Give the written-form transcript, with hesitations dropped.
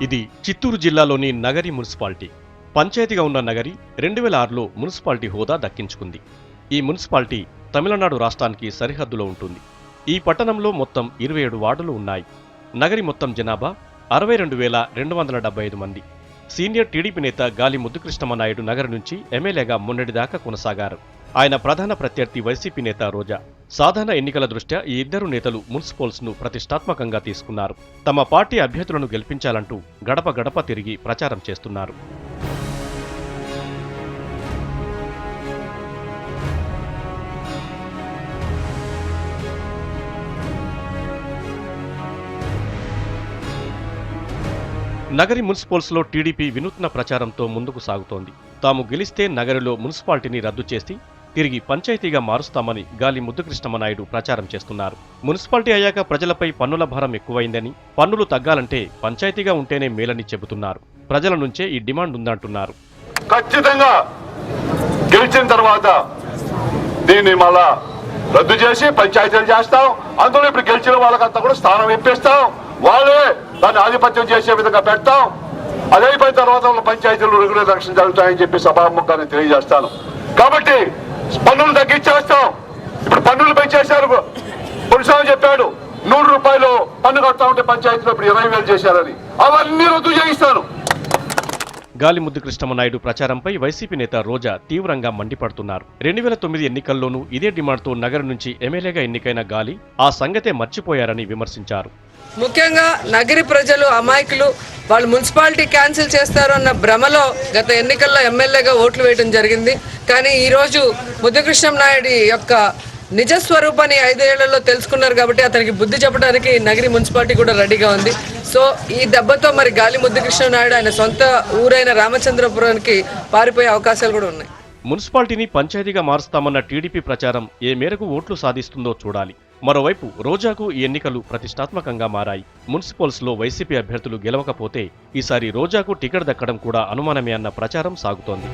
ఇది చిత్తూరు జిల్లాలోని నగరి మున్సిపాలిటీ. పంచాయతీగా ఉన్న నగరి 2006లో మున్సిపాలిటీ హోదా దక్కించుకుంది. ఈ మున్సిపాలిటీ తమిళనాడు రాష్ట్రానికి సరిహద్దులో ఉంటుంది. ఈ పట్టణంలో మొత్తం 27 వార్డులు ఉన్నాయి. నగరి మొత్తం జనాభా 62,275 మంది. సీనియర్ టీడీపీ నేత గాలి ముద్దుకృష్ణమనాయుడు నగరి నుంచి ఎమ్మెల్యేగా మొన్నటిదాకా కొనసాగారు. ఆయన ప్రధాన ప్రత్యర్థి వైసీపీ నేత రోజా. సాధారణ ఎన్నికల దృష్ట్యా ఈ ఇద్దరు నేతలు మున్సిపల్స్ ను ప్రతిష్టాత్మకంగా తీసుకున్నారు. తమ పార్టీ అభ్యర్థులను గెలిపించాలంటూ గడప గడప తిరిగి ప్రచారం చేస్తున్నారు. నగరి మున్సిపల్స్లో టీడీపీ వినూత్న ప్రచారంతో ముందుకు సాగుతోంది. తాము గెలిస్తే నగరిలో మున్సిపాలిటీని రద్దు చేసి తిరిగి పంచాయతీగా మారుస్తామని గాలి ముద్దుకృష్ణమనాయుడు ప్రచారం చేస్తున్నారు. మున్సిపాలిటీ అయ్యాక ప్రజలపై పన్నుల భారం ఎక్కువైందని, పన్నులు తగ్గాలంటే పంచాయతీగా ఉంటేనే మేలని చెబుతున్నారు. ప్రజల నుంచే ఈ డిమాండ్ ఉందంటున్నారు. ఖచ్చితంగా గెలిచిన తర్వాత దీన్ని మళ్ళా రద్దు చేసి పంచాయతీలు చేస్తాం. అందులో ఇప్పుడు గెలిచిన వాళ్ళకంతా కూడా స్థానం ఇప్పిస్తాం. వాళ్ళే దాన్ని ఆధిపత్యం చేసే విధంగా పెడతాం. అదైపోయిన తర్వాత పంచాయతీలు రెగ్యులర్ ఎలక్షన్ జరుగుతాయని చెప్పి సభాముఖంగా తెలియజేస్తాను. కాబట్టి పన్నులు తగ్గించేస్తాం. ఇప్పుడు పన్నులు పెంచేశారు. పురుషాలు చెప్పాడు 100 రూపాయలు పన్ను కడతా ఉంటే పంచాయతీలో ఇప్పుడు 20,000 చేశారని. అవన్నీ రద్దు చేయిస్తాను. గాలి ముద్దుకృష్ణమనాయుడు ప్రచారంపై వైసీపీ నేత రోజా తీవ్రంగా మండిపడుతున్నారు. 2009 ఎన్నికల్లోనూ ఇదే డిమాండ్తో నగరం నుంచి ఎమ్మెల్యేగా ఎన్నికైన గాలి ఆ సంగతే మర్చిపోయారని విమర్శించారు. ముఖ్యంగా నగరి ప్రజలు అమాయకులు. వాళ్ళు మున్సిపాలిటీ క్యాన్సిల్ చేస్తారు అన్న భ్రమలో గత ఎన్నికల్లో ఎమ్మెల్యేగా ఓట్లు వేయడం జరిగింది. కానీ ఈరోజు ముద్దుకృష్ణమనాయుడు యొక్క నిజస్వరూపాన్ని 5 ఏళ్లలో తెలుసుకున్నారు కాబట్టి అతనికి బుద్ధి చెప్పడానికి నగరి మున్సిపాలిటీ కూడా రెడీగా ఉంది. సో ఈ దెబ్బతో మరి గాలి ముద్దుకృష్ణమనాయుడు ఆయన సొంత ఊరైన రామచంద్రపురానికి పారిపోయే అవకాశాలు కూడా ఉన్నాయి. మున్సిపాలిటీని పంచాయతీగా మారుస్తామన్న టీడీపీ ప్రచారం ఏ మేరకు ఓట్లు సాధిస్తుందో చూడాలి. మరోవైపు రోజాకు ఈ ఎన్నికలు ప్రతిష్టాత్మకంగా మారాయి. మున్సిపల్స్లో వైసీపీ అభ్యర్థులు గెలవకపోతే ఈసారి రోజాకు టికెట్ దక్కడం కూడా అనుమానమే అన్న ప్రచారం సాగుతోంది.